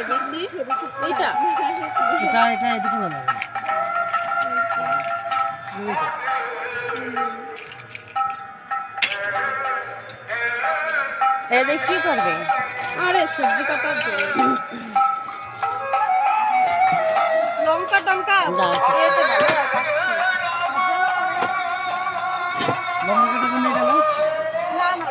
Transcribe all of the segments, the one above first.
হবে বেশি? এইটা এটা এটা এই দুটো ভালো হবে। এদের কি করবে? আরে সবজি কাটার জন্য লঙ্কা টঙ্কা দাও। এতে ভালো হয় কাটতে। লঙ্কা কাটা জন্য এটা নাও। না না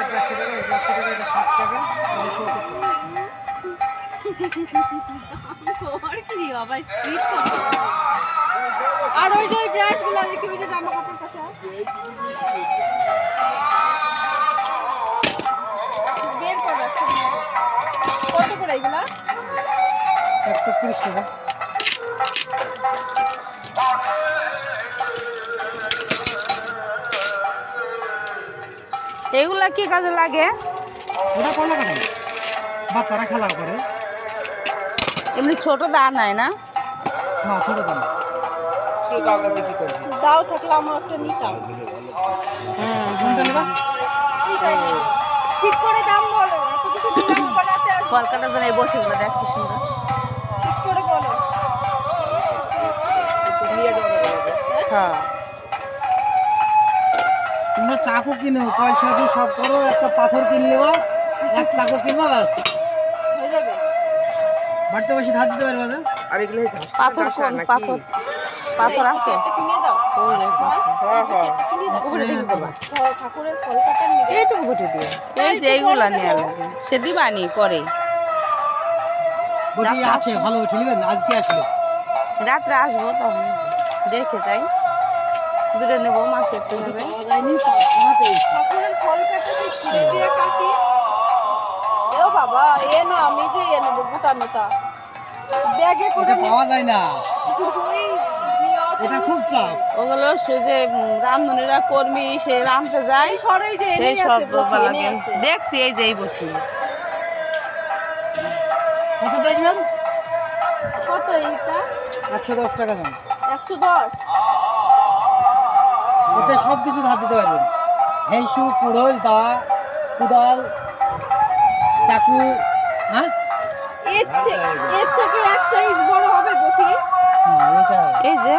এটা 100 টাকা, এটা 100 টাকা, এটা 60 টাকা, এটা 70 টাকা। আর কি বাবা স্পিড কত আর ওই যে ওই ব্রাশ গুলো দেখি ওই যে জামা কাপড় কাছে বের করো এখন। কত করে এগুলা? 130 টাকা। এগুলা কি কাজে লাগে? ওটা কলা কাটা বাচ্চারা খেলা করে। এমনি ছোট দা নাই না? না ছোট দানা দাও থাকলে আমার একটা নিতাম। কোনটা নেবা? এইটাই নেব। ঠিক করে দাম বলো, এত কিছু নিলাম বানাতে আসো। কলকাতার জন্য এই বসেগুলো দেখ কি সুন্দর। ঠিক করে বলো। হ্যাঁ তোমরা চাকু কিনো, পয়সা দিয়ে সব করো, একটা পাথর কিনলেও এক চাকু কিনবা ব্যাস হয়ে যাবে। বাড়িতে বসে ধার দিতে পারবে না। আর এগুলো পাথর কোন পাথর? পাথর আছে? একটা কিনে দাও। হ্যাঁ হ্যাঁ কিনে দাও। উপরে দেখি বাবা। ঠাকুরের কলকাতার নিবে। এইটুকু ঘটে দিয়ে এই যে এইগুলা নিয়ে লাগে সে দিবানি পরে বটি আছে ভালো ঠেলবেন আজকে আসলে। রাত্রে আসবো তখন দেখে যাই দূরে নেবো মাসে একটু নেবে। পাওয়া যায়নি পাওয়া পেয়েছি। ঠাকুরের কলকাতা সেই ছিঁড়ে দিয়ে কাটি। এও বাবা এ না আমি যে এ নেবো বুটানোটা ব্যাগে করে এটা পাওয়া যায় না, ওই নিয়ে এটা খুব চাপ। ওগুলো সে যে রান্ধনীরা কর্মী সে রাঁধতে যায় সরাই যে সেই এনে সব আছে বটি এনে লাগে আছে। দেখছি এই যে এই বটি কত দেখবেন? কত এইটা? 110 টাকা দাম। 110। এতে সব কিছু ধার দিতে পারবেন। হেঁসু, কুড়োল, দা, কুদাল, চাকু। হ্যাঁ এর থেকে এক সাইজ বড় হবে বটি। এটা এই যে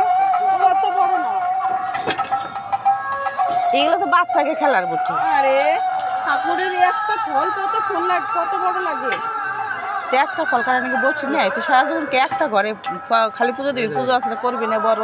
অত বড় না। এগুলো তো বাচ্চাকে খেলার বটি। আরে ঠাকুরের একটা ফল কতক্ষণ লাগে, কত বড় লাগে। তো একটা কলকাতা নাকি বটি নেই তো সারা জীবন কে একটা ঘরে খালি পুজো দিবি পুজো আসলে করবি না বড়